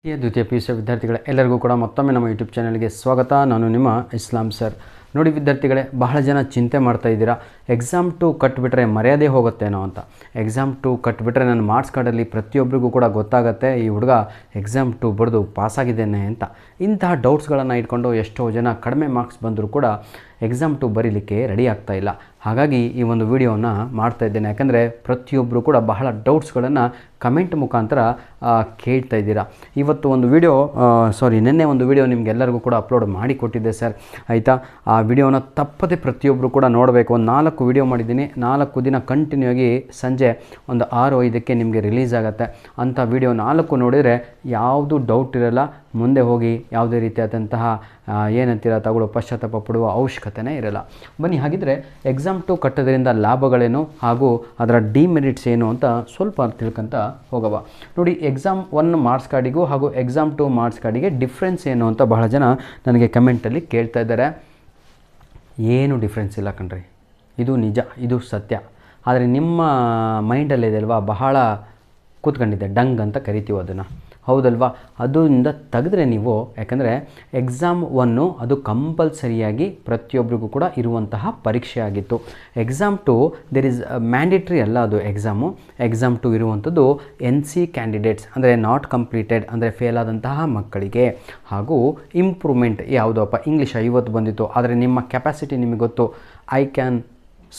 ದ್ವಿತೀಯ PUC ವಿದ್ಯಾರ್ಥಿಗಳೇ ಎಲ್ಲರಿಗೂ ಕೂಡ ಮತ್ತೊಮ್ಮೆ ನಮ್ಮ ಯೂಟ್ಯೂಬ್ ಚಾನಲ್ಗೆ ಸ್ವಾಗತ. ನಾನು ನಿಮ್ಮ ಇಸ್ಲಾಂ ಸರ್. ನೋಡಿ ವಿದ್ಯಾರ್ಥಿಗಳೇ, ಬಹಳ ಜನ ಚಿಂತೆ ಮಾಡ್ತಾ ಇದ್ದೀರಾ, ಎಕ್ಸಾಮ್ 2 ಕಟ್ಟಿಬಿಟ್ರೆ ಮರ್ಯಾದೆ ಹೋಗುತ್ತೇನೋ ಅಂತ. ಎಕ್ಸಾಮ್ 2 ಕಟ್ಟಿಬಿಟ್ರೆ ನನ್ನ ಮಾರ್ಕ್ಸ್ ಕಾರ್ಡಲ್ಲಿ ಪ್ರತಿಯೊಬ್ಬರಿಗೂ ಕೂಡ ಗೊತ್ತಾಗುತ್ತೆ ಈ ಹುಡುಗ ಎಕ್ಸಾಮ್ 2 ಬರೆದು ಪಾಸಾಗಿದ್ದೇನೆ ಅಂತ. ಇಂತಹ ಡೌಟ್ಸ್ಗಳನ್ನು ಇಟ್ಕೊಂಡು ಎಷ್ಟೋ ಜನ ಕಡಿಮೆ ಮಾರ್ಕ್ಸ್ ಬಂದರೂ ಕೂಡ ಎಕ್ಸಾಮ್ 2 ಬರೀಲಿಕ್ಕೆ ರೆಡಿ ಆಗ್ತಾ ಇಲ್ಲ. ಹಾಗಾಗಿ ಈ ಒಂದು ವಿಡಿಯೋವನ್ನು ಮಾಡ್ತಾ ಇದ್ದೇನೆ, ಯಾಕಂದರೆ ಪ್ರತಿಯೊಬ್ಬರು ಕೂಡ ಬಹಳ ಡೌಟ್ಸ್ಗಳನ್ನು ಕಮೆಂಟ್ ಮುಖಾಂತರ ಕೇಳ್ತಾ ಇದ್ದೀರಾ. ಇವತ್ತು ಒಂದು ವಿಡಿಯೋ ನಿನ್ನೆ ಒಂದು ವಿಡಿಯೋ ನಿಮಗೆಲ್ಲರಿಗೂ ಕೂಡ ಅಪ್ಲೋಡ್ ಮಾಡಿ ಕೊಟ್ಟಿದ್ದೆ ಸರ್, ಆಯಿತಾ. ಆ ವಿಡಿಯೋನ ತಪ್ಪದೆ ಪ್ರತಿಯೊಬ್ಬರು ಕೂಡ ನೋಡಬೇಕು. ಒಂದು 4 ವಿಡಿಯೋ ಮಾಡಿದ್ದೀನಿ, 4 ದಿನ ಕಂಟಿನ್ಯೂ ಆಗಿ ಸಂಜೆ ಒಂದು 6-5ಕ್ಕೆ ನಿಮಗೆ ರಿಲೀಸ್ ಆಗುತ್ತೆ. ಅಂಥ ವಿಡಿಯೋ 4 ನೋಡಿದರೆ ಯಾವುದು ಡೌಟ್ ಇರಲ್ಲ, ಮುಂದೆ ಹೋಗಿ ಯಾವುದೇ ರೀತಿಯಾದಂತಹ ಏನಂತೀರ ತಗೊಳ್ಳೋ ಪಶ್ಚಾತ್ತಾಪ ಪಡುವ ಅವಶ್ಯಕತೆಯೇ ಇರಲ್ಲ. ಬನ್ನಿ, ಹಾಗಿದ್ರೆ ಎಕ್ಸಾಮ್ 2 ಕಟ್ಟೋದ್ರಿಂದ ಲಾಭಗಳೇನು ಹಾಗೂ ಅದರ ಡಿಮೆರಿಟ್ಸ್ ಏನು ಅಂತ ಸ್ವಲ್ಪ ತಿಳ್ಕೊಂತ ಹೋಗವ. ನೋಡಿ, ಎಕ್ಸಾಮ್ 1 ಮಾರ್ಕ್ಸ್ ಕಾರ್ಡಿಗೂ ಹಾಗೂ ಎಕ್ಸಾಮ್ 2 ಮಾರ್ಕ್ಸ್ ಕಾರ್ಡಿಗೆ ಡಿಫ್ರೆನ್ಸ್ ಏನು ಅಂತ ಬಹಳ ಜನ ನನಗೆ ಕಮೆಂಟಲ್ಲಿ ಕೇಳ್ತಾ ಇದ್ದಾರೆ. ಏನು ಡಿಫ್ರೆನ್ಸ್ ಇಲ್ಲ ಕಣ್ರಿ, ಇದು ನಿಜ, ಇದು ಸತ್ಯ. ಆದರೆ ನಿಮ್ಮ ಮೈಂಡಲ್ಲಿದೆ ಅಲ್ವಾ, ಬಹಳ ಕೂತ್ಕೊಂಡಿದೆ, ಡಂಗ್ ಅಂತ ಕರಿತೀವಿ ಅದನ್ನು, ಹೌದಲ್ವಾ? ಅದರಿಂದ ತೆಗೆದ್ರೆ ನೀವು, ಯಾಕಂದರೆ ಎಕ್ಸಾಮ್ 1 ಅದು ಕಂಪಲ್ಸರಿಯಾಗಿ ಪ್ರತಿಯೊಬ್ಬರಿಗೂ ಕೂಡ ಇರುವಂತಹ ಪರೀಕ್ಷೆ ಆಗಿತ್ತು. ಎಕ್ಸಾಮ್ 2 ದೇರ್ ಇಸ್ ಮ್ಯಾಂಡೇಟ್ರಿ ಅಲ್ಲ, ಅದು ಎಕ್ಸಾಮ್ 2 ಇರುವಂಥದ್ದು NC ಕ್ಯಾಂಡಿಡೇಟ್ಸ್ ಅಂದರೆ ನಾಟ್ ಕಂಪ್ಲೀಟೆಡ್ ಅಂದರೆ ಫೇಲ್ ಆದಂತಹ ಮಕ್ಕಳಿಗೆ. ಹಾಗೂ ಇಂಪ್ರೂವ್ಮೆಂಟ್ ಯಾವುದಪ್ಪ, ಇಂಗ್ಲೀಷ್ 50 ಬಂದಿತ್ತು, ಆದರೆ ನಿಮ್ಮ ಕೆಪಾಸಿಟಿ ನಿಮಗೆ ಗೊತ್ತು, ಐ ಕ್ಯಾನ್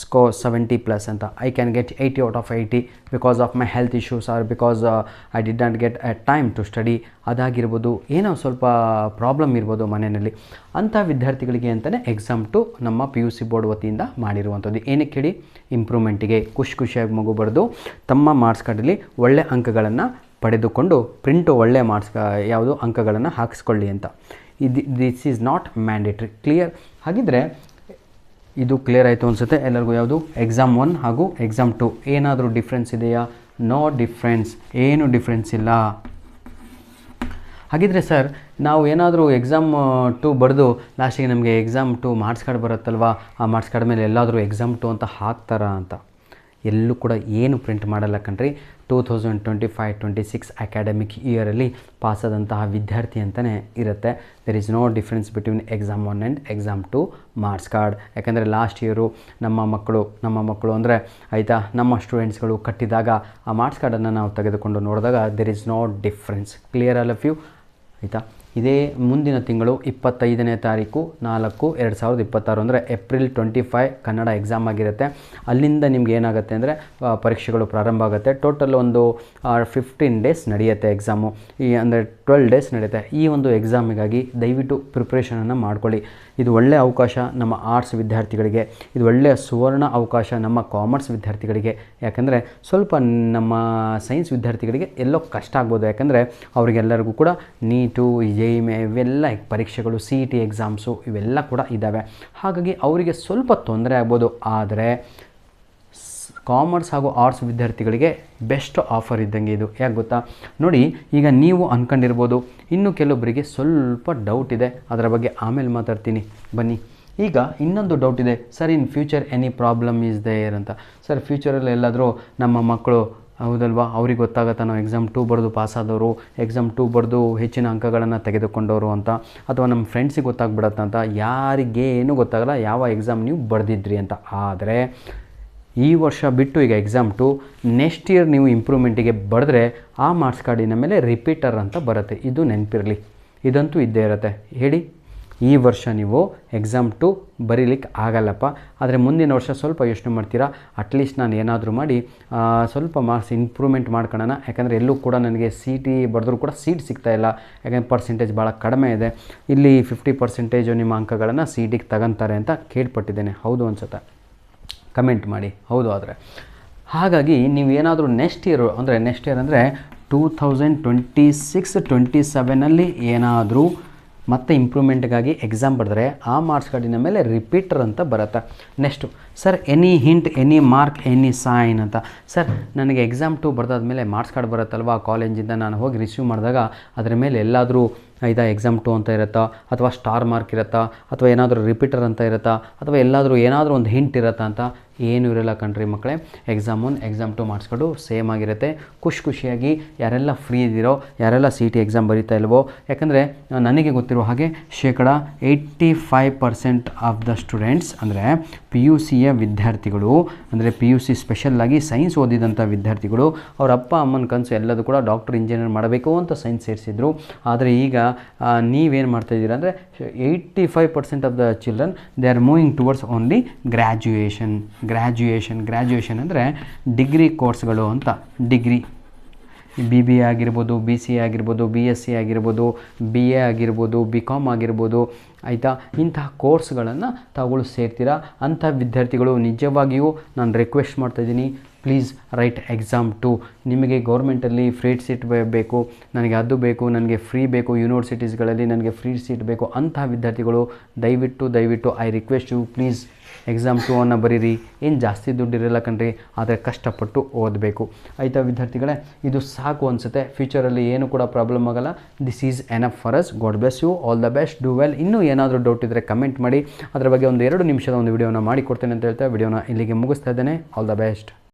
ಸ್ಕೋರ್ 70+ ಅಂತ, I can get 80 out of 80 because of my health issues or because I did not get a time to study, ಅದಾಗಿರ್ಬೋದು, ಏನೋ ಸ್ವಲ್ಪ ಪ್ರಾಬ್ಲಮ್ ಇರ್ಬೋದು ಮನೆಯಲ್ಲಿ. ಅಂಥ ವಿದ್ಯಾರ್ಥಿಗಳಿಗೆ ಅಂತಲೇ ಎಕ್ಸಾಮ್ 2 ನಮ್ಮ PUC ಬೋರ್ಡ್ ವತಿಯಿಂದ ಮಾಡಿರುವಂಥದ್ದು. ಏನಕ್ಕೆ ಹೇಳಿ, ಇಂಪ್ರೂವ್ಮೆಂಟಿಗೆ ಖುಷಿಯಾಗಿ ಮಗು ಬರೆದು ತಮ್ಮ ಮಾರ್ಕ್ಸ್ ಕಾರ್ಡಲ್ಲಿ ಒಳ್ಳೆ ಅಂಕಗಳನ್ನು ಪಡೆದುಕೊಂಡು ಪ್ರಿಂಟು ಒಳ್ಳೆ ಮಾರ್ಕ್ಸ್ ಯಾವುದು ಅಂಕಗಳನ್ನು ಹಾಕಿಸ್ಕೊಳ್ಳಿ ಅಂತ. This is not mandatory. Clear? ಹಾಗಿದ್ರೆ ಇದು ಕ್ಲಿಯರ್ ಆಯಿತು ಅನಿಸುತ್ತೆ ಎಲ್ಲರಿಗೂ. ಯಾವುದು ಎಕ್ಸಾಮ್ 1 ಹಾಗೂ ಎಕ್ಸಾಮ್ 2 ಏನಾದರೂ ಡಿಫ್ರೆನ್ಸ್ ಇದೆಯಾ? ನೋ ಡಿಫ್ರೆನ್ಸ್, ಏನು ಡಿಫ್ರೆನ್ಸ್ ಇಲ್ಲ. ಹಾಗಿದ್ರೆ ಸರ್, ನಾವು ಏನಾದರೂ ಎಕ್ಸಾಮ್ 2 ಬರೆದು ಲಾಸ್ಟಿಗೆ ನಮಗೆ ಎಕ್ಸಾಮ್ 2 ಮಾರ್ಕ್ಸ್ ಕಾರ್ಡ್ ಬರುತ್ತಲ್ವ, ಆ ಮಾರ್ಕ್ಸ್ ಕಾರ್ಡ್ ಮೇಲೆ ಎಲ್ಲಾದರೂ ಎಕ್ಸಾಮ್ 2 ಅಂತ ಹಾಕ್ತಾರಾ ಅಂತ? ಎಲ್ಲೂ ಕೂಡ ಏನು ಪ್ರಿಂಟ್ ಮಾಡಲ್ಲ ಕಣ್ರಿ. 2025-26 ಅಕಾಡೆಮಿಕ್ ಇಯರಲ್ಲಿ ಪಾಸಾದಂತಹ ವಿದ್ಯಾರ್ಥಿ ಅಂತಲೇ ಇರುತ್ತೆ. There is no difference between exam 1 and exam 2 marks card. ಯಾಕಂದರೆ ಲಾಸ್ಟ್ ಇಯರು ನಮ್ಮ ಮಕ್ಕಳು ಅಂದರೆ ಆಯಿತಾ, ನಮ್ಮ ಸ್ಟೂಡೆಂಟ್ಸ್ಗಳು ಕಟ್ಟಿದಾಗ ಆ ಮಾರ್ಕ್ಸ್ ಕಾರ್ಡನ್ನು ನಾವು ತೆಗೆದುಕೊಂಡು ನೋಡಿದಾಗ there is no difference. Clear all of you, ಆಯಿತಾ. ಇದೇ ಮುಂದಿನ ತಿಂಗಳು 25ನೇ ತಾರೀಕು 4/2026 ಅಂದರೆ ಏಪ್ರಿಲ್ 25 ಕನ್ನಡ ಎಕ್ಸಾಮ್ ಆಗಿರುತ್ತೆ. ಅಲ್ಲಿಂದ ನಿಮ್ಗೆ ಏನಾಗುತ್ತೆ ಅಂದರೆ ಪರೀಕ್ಷೆಗಳು ಪ್ರಾರಂಭ ಆಗುತ್ತೆ. ಟೋಟಲ್ ಒಂದು 15 ಡೇಸ್ ನಡೆಯುತ್ತೆ ಎಕ್ಸಾಮು, ಅಂದರೆ 12 ಡೇಸ್ ನಡೆಯುತ್ತೆ. ಈ ಒಂದು ಎಕ್ಸಾಮಿಗಾಗಿ ದಯವಿಟ್ಟು ಪ್ರಿಪ್ರೇಷನನ್ನು ಮಾಡ್ಕೊಳ್ಳಿ. ಇದು ಒಳ್ಳೆಯ ಅವಕಾಶ ನಮ್ಮ ಆರ್ಟ್ಸ್ ವಿದ್ಯಾರ್ಥಿಗಳಿಗೆ, ಇದು ಒಳ್ಳೆಯ ಸುವರ್ಣ ಅವಕಾಶ ನಮ್ಮ ಕಾಮರ್ಸ್ ವಿದ್ಯಾರ್ಥಿಗಳಿಗೆ. ಯಾಕಂದರೆ ಸ್ವಲ್ಪ ನಮ್ಮ ಸೈನ್ಸ್ ವಿದ್ಯಾರ್ಥಿಗಳಿಗೆ ಎಲ್ಲೋ ಕಷ್ಟ ಆಗ್ಬೋದು, ಯಾಕಂದರೆ ಅವರಿಗೆಲ್ಲರಿಗೂ ಕೂಡ ನೀಟು, ಇವೆಲ್ಲ ಪರೀಕ್ಷೆಗಳು, CET ಎಕ್ಸಾಮ್ಸು ಇವೆಲ್ಲ ಕೂಡ ಇದ್ದಾವೆ. ಹಾಗಾಗಿ ಅವರಿಗೆ ಸ್ವಲ್ಪ ತೊಂದರೆ ಆಗ್ಬೋದು. ಆದರೆ ಕಾಮರ್ಸ್ ಹಾಗೂ ಆರ್ಟ್ಸ್ ವಿದ್ಯಾರ್ಥಿಗಳಿಗೆ ಬೆಸ್ಟ್ ಆಫರ್ ಇದ್ದಂಗೆ ಇದು. ಯಾಕೆ ಗೊತ್ತಾ? ನೋಡಿ, ಈಗ ನೀವು ಅಂದ್ಕೊಂಡಿರ್ಬೋದು, ಇನ್ನು ಕೆಲವೊಬ್ಬರಿಗೆ ಸ್ವಲ್ಪ ಡೌಟ್ ಇದೆ, ಅದರ ಬಗ್ಗೆ ಆಮೇಲೆ ಮಾತಾಡ್ತೀನಿ ಬನ್ನಿ. ಈಗ ಇನ್ನೊಂದು ಡೌಟ್ ಇದೆ, sir in future any problem is there ಅಂತ. ಸರ್ ಫ್ಯೂಚರಲ್ಲಿ ಎಲ್ಲಾದರೂ ನಮ್ಮ ಮಕ್ಕಳು, ಹೌದಲ್ವಾ, ಅವ್ರಿಗೆ ಗೊತ್ತಾಗತ್ತಾ ನಾವು ಎಕ್ಸಾಮ್ 2 ಬರೆದು ಪಾಸಾದವರು, ಎಕ್ಸಾಮ್ 2 ಬರೆದು ಹೆಚ್ಚಿನ ಅಂಕಗಳನ್ನು ತೆಗೆದುಕೊಂಡವರು ಅಂತ, ಅಥವಾ ನಮ್ಮ ಫ್ರೆಂಡ್ಸಿಗೆ ಗೊತ್ತಾಗ್ಬಿಡತ್ತೆ ಅಂತ? ಯಾರಿಗೇನು ಗೊತ್ತಾಗಲ್ಲ ಯಾವ ಎಕ್ಸಾಮ್ ನೀವು ಬರೆದಿದ್ರಿ ಅಂತ. ಆದರೆ ಈ ವರ್ಷ ಬಿಟ್ಟು ಈಗ ಎಕ್ಸಾಮ್ 2 ನೆಕ್ಸ್ಟ್ ಇಯರ್ ನೀವು ಇಂಪ್ರೂವ್ಮೆಂಟಿಗೆ ಬರೆದ್ರೆ ಆ ಮಾರ್ಕ್ಸ್ ಕಾರ್ಡಿನ ಮೇಲೆ ರಿಪೀಟರ್ ಅಂತ ಬರುತ್ತೆ. ಇದು ನೆನಪಿರಲಿ, ಇದಂತೂ ಇದ್ದೇ ಇರುತ್ತೆ. ಹೇಳಿ, ಈ ವರ್ಷ ನೀವು ಎಕ್ಸಾಮ್ 2 ಬರೀಲಿಕ್ಕೆ ಆಗಲ್ಲಪ್ಪ, ಆದರೆ ಮುಂದಿನ ವರ್ಷ ಸ್ವಲ್ಪ ಯೋಚನೆ ಮಾಡ್ತೀರಾ, ಅಟ್ಲೀಸ್ಟ್ ನಾನು ಏನಾದರೂ ಮಾಡಿ ಸ್ವಲ್ಪ ಮಾರ್ಕ್ಸ್ ಇಂಪ್ರೂವ್ಮೆಂಟ್ ಮಾಡ್ಕೊಳ್ಳೋಣ. ಯಾಕಂದರೆ ಎಲ್ಲೂ ಕೂಡ ನನಗೆ CET ಬರೆದ್ರೂ ಕೂಡ ಸೀಟ್ ಸಿಗ್ತಾಯಿಲ್ಲ, ಯಾಕಂದರೆ ಪರ್ಸೆಂಟೇಜ್ ಭಾಳ ಕಡಿಮೆ ಇದೆ. ಇಲ್ಲಿ 50% ನಿಮ್ಮ ಅಂಕಗಳನ್ನು CETಗೆ ತಗೊಂತಾರೆ ಅಂತ ಕೇಳ್ಪಟ್ಟಿದ್ದೇನೆ. ಹೌದು ಅನ್ಸುತ್ತೆ? ಕಮೆಂಟ್ ಮಾಡಿ ಹೌದು ಆದರೆ. ಹಾಗಾಗಿ ನೀವೇನಾದರೂ ನೆಕ್ಸ್ಟ್ ಇಯರ್ ಅಂದರೆ 2026-27 ಏನಾದರೂ ಮತ್ತೆ ಇಂಪ್ರೂವ್ಮೆಂಟ್ಗಾಗಿ ಎಕ್ಸಾಮ್ ಬರೆದ್ರೆ ಆ ಮಾರ್ಕ್ಸ್ ಕಾರ್ಡಿನ ಮೇಲೆ ರಿಪೀಟರ್ ಅಂತ ಬರುತ್ತೆ. Next sir any hint, any mark, any sign ಅಂತ. ಸರ್ ನನಗೆ ಎಕ್ಸಾಮ್ 2 ಬರೆದಾದ್ಮೇಲೆ ಮಾರ್ಕ್ಸ್ ಕಾರ್ಡ್ ಬರುತ್ತಲ್ವ ಕಾಲೇಜಿಂದ, ನಾನು ಹೋಗಿ ರಿಸೀವ್ ಮಾಡಿದಾಗ ಅದರ ಮೇಲೆ ಎಲ್ಲಾದರೂ ಎಕ್ಸಾಮ್ 2 ಅಂತ ಇರುತ್ತಾ, ಅಥವಾ ಸ್ಟಾರ್ ಮಾರ್ಕ್ ಇರುತ್ತಾ, ಅಥವಾ ಏನಾದರೂ ರಿಪೀಟರ್ ಅಂತ ಇರುತ್ತಾ, ಅಥವಾ ಏನಾದರೂ ಒಂದು ಹಿಂಟ್ ಇರುತ್ತಾ ಅಂತ ಏನೂ ಇರಲ್ಲ ಕಣ್ರಿ ಮಕ್ಕಳೇ. Exam 1 exam 2 marks card same ಆಗಿರುತ್ತೆ. ಖುಷಿಯಾಗಿ ಯಾರೆಲ್ಲ ಫ್ರೀ ಇದ್ದೀರೋ, ಯಾರೆಲ್ಲ CET ಎಕ್ಸಾಮ್ ಬರೀತಾ ಇಲ್ವೋ, ಯಾಕಂದರೆ ನನಗೆ ಗೊತ್ತಿರೋ ಹಾಗೆ 85% ಆಫ್ ದ ಸ್ಟೂಡೆಂಟ್ಸ್ ಅಂದರೆ PUCಯ ವಿದ್ಯಾರ್ಥಿಗಳು, ಅಂದರೆ PUC ಸ್ಪೆಷಲ್ಲಾಗಿ ಸೈನ್ಸ್ ಓದಿದಂಥ ವಿದ್ಯಾರ್ಥಿಗಳು, ಅವ್ರ ಅಪ್ಪ ಅಮ್ಮನ ಕನಸು ಎಲ್ಲದೂ ಕೂಡ ಡಾಕ್ಟರ್, ಇಂಜಿನಿಯರ್ ಮಾಡಬೇಕು ಅಂತ ಸೈನ್ಸ್ ಸೇರಿಸಿದ್ರು. ಆದರೆ ಈಗ ನೀವೇನು ಮಾಡ್ತಾಯಿದ್ದೀರಾ ಅಂದರೆ 85% of the children they are moving towards only graduation ಅಂದರೆ ಡಿಗ್ರಿ ಕೋರ್ಸ್ಗಳು ಅಂತ. ಡಿಗ್ರಿ BBA ಆಗಿರ್ಬೋದು, BCA ಆಗಿರ್ಬೋದು, BSc ಆಗಿರ್ಬೋದು, BA ಆಗಿರ್ಬೋದು, BCom ಆಗಿರ್ಬೋದು, ಆಯಿತಾ, ಇಂತಹ ಕೋರ್ಸ್ಗಳನ್ನು ತಾವುಗಳು ಸೇರ್ತೀರಾ. ಅಂಥ ವಿದ್ಯಾರ್ಥಿಗಳು ನಿಜವಾಗಿಯೂ ನಾನು ರಿಕ್ವೆಸ್ಟ್ ಮಾಡ್ತಾಯಿದ್ದೀನಿ, ಪ್ಲೀಸ್ ರೈಟ್ ಎಕ್ಸಾಮ್ 2. ನಿಮಗೆ ಗೌರ್ಮೆಂಟಲ್ಲಿ ಫ್ರೀ ಸೀಟ್ ಬೇಕು, ನನಗೆ ಅದು ಬೇಕು, ನನಗೆ ಫ್ರೀ ಬೇಕು, ಯೂನಿವರ್ಸಿಟೀಸ್ಗಳಲ್ಲಿ ನನಗೆ ಫ್ರೀ ಸೀಟ್ ಬೇಕು, ಅಂತಹ ವಿದ್ಯಾರ್ಥಿಗಳು ದಯವಿಟ್ಟು I request you, please exam 2 ಅನ್ನು ಬರೀರಿ. ಏನು ಜಾಸ್ತಿ ದುಡ್ಡು ಇರಲ್ಲ ಕಣ್ರಿ, ಆದರೆ ಕಷ್ಟಪಟ್ಟು ಓದಬೇಕು. ಆಯಿತಾ ವಿದ್ಯಾರ್ಥಿಗಳೇ, ಇದು ಸಾಕು ಅನಿಸುತ್ತೆ. ಫ್ಯೂಚರಲ್ಲಿ ಏನು ಕೂಡ ಪ್ರಾಬ್ಲಮ್ ಆಗಲ್ಲ. This is enough for us. God bless you, all the best, do well. ಇನ್ನೂ ಏನಾದರೂ ಡೌಟ್ ಇದ್ದರೆ ಕಮೆಂಟ್ ಮಾಡಿ, ಅದರ ಬಗ್ಗೆ ಒಂದು 2 ನಿಮಿಷದ ಒಂದು ವಿಡಿಯೋನ ಮಾಡಿಕೊಡ್ತೇನೆ ಅಂತ ಹೇಳ್ತಾ ವಿಡಿಯೋನ ಇಲ್ಲಿಗೆ ಮುಗಿಸ್ತಾ ಇದ್ದೇನೆ. All the best.